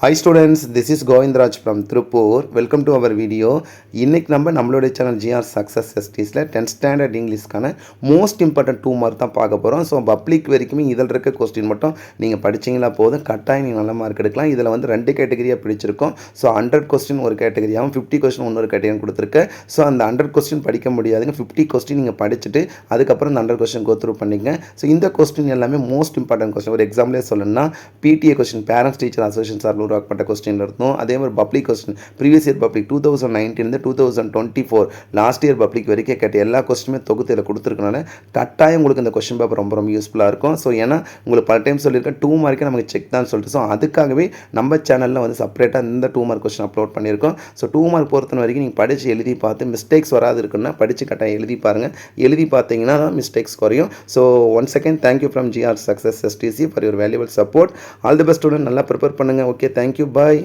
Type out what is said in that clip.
Hi students, this is Govindraj from Trupur. Welcome to our video. இன்னைக்கு நம்மளோட channel GR success எஸ்டிஸில் 10th standard இங்கிலீஷ்க்கான most important 2 mark தான் பார்க்க போகிறோம். ஸோ பப்ளிக் வரைக்குமே இதில் இருக்க கொஸ்டின் மட்டும் நீங்கள் படிச்சிங்களா போதும், கட்டாயம் நீங்கள் நல்ல மார்க் எடுக்கலாம். இதில் வந்து 2 கேட்டகரியாக பிடிச்சிருக்கோம். ஸோ 100 கொஸ்டின் ஒரு கேட்டகரியாகவும் 50 கொஸ்டின் இன்னொரு கேட்டகரியும் கொடுத்துருக்கேன். ஸோ அந்த 100 கொஸ்டின் படிக்க முடியாதுங்க, 50 கொஸ்டின் நீங்கள் படிச்சுட்டு அதுக்கப்புறம் அந்த 100 கொஸ்டின் கோ த்ரூ பண்ணிங்க. ஸோ இந்த கொஸ்டின் எல்லாமே மோஸ்ட் இம்பார்ட்டன்ட் கொஸ்டின். ஒரு எக்ஸாம்பிளே சொல்லணும்னா PTA question, parents teacher association சார்பில் உருவாக்கப்பட்ட கொஸ்டின் இருக்கும். அதே மாதிரி public question, previous year public 2019 2024 last year public வரைக்கும் கேட்ட எல்லா கொஸ்டினுமே தொகுத்து இதில் கொடுத்துருக்கனால கட்டாயம் உங்களுக்கு இந்த கொஸ்டின் பேப்பர் ரொம்ப ரொம்ப யூஸ்ஃபுல்லாக இருக்கும். ஸோ ஏன்னா உங்களுக்கு பல டைம் சொல்லியிருக்கேன் 2 மார்க்கே நமக்கு செக் தான் சொல்லிட்டு, ஸோ அதுக்காகவே நம்ம சேனலில் வந்து செப்பரேட்டாக இந்த 2 மார்க் கொஸ்டின் அப்லோட் பண்ணியிருக்கோம். ஸோ 2 மார்க் பொறுத்த வரைக்கும் நீங்கள் படித்து எழுதி பார்த்து மிஸ்டேக்ஸ் வராது இருக்குன்னா படித்து கட்டாயம் எழுதி பாருங்கள். எழுதி பார்த்தீங்கன்னா தான் மிஸ்டேக்ஸ் குறையும். So once again thank you from GR success STC for your valuable support. All the best student, நல்லா ப்ரிப்பேர் பண்ணுங்கள். ஓகே, தேங்க்யூ, பாய்.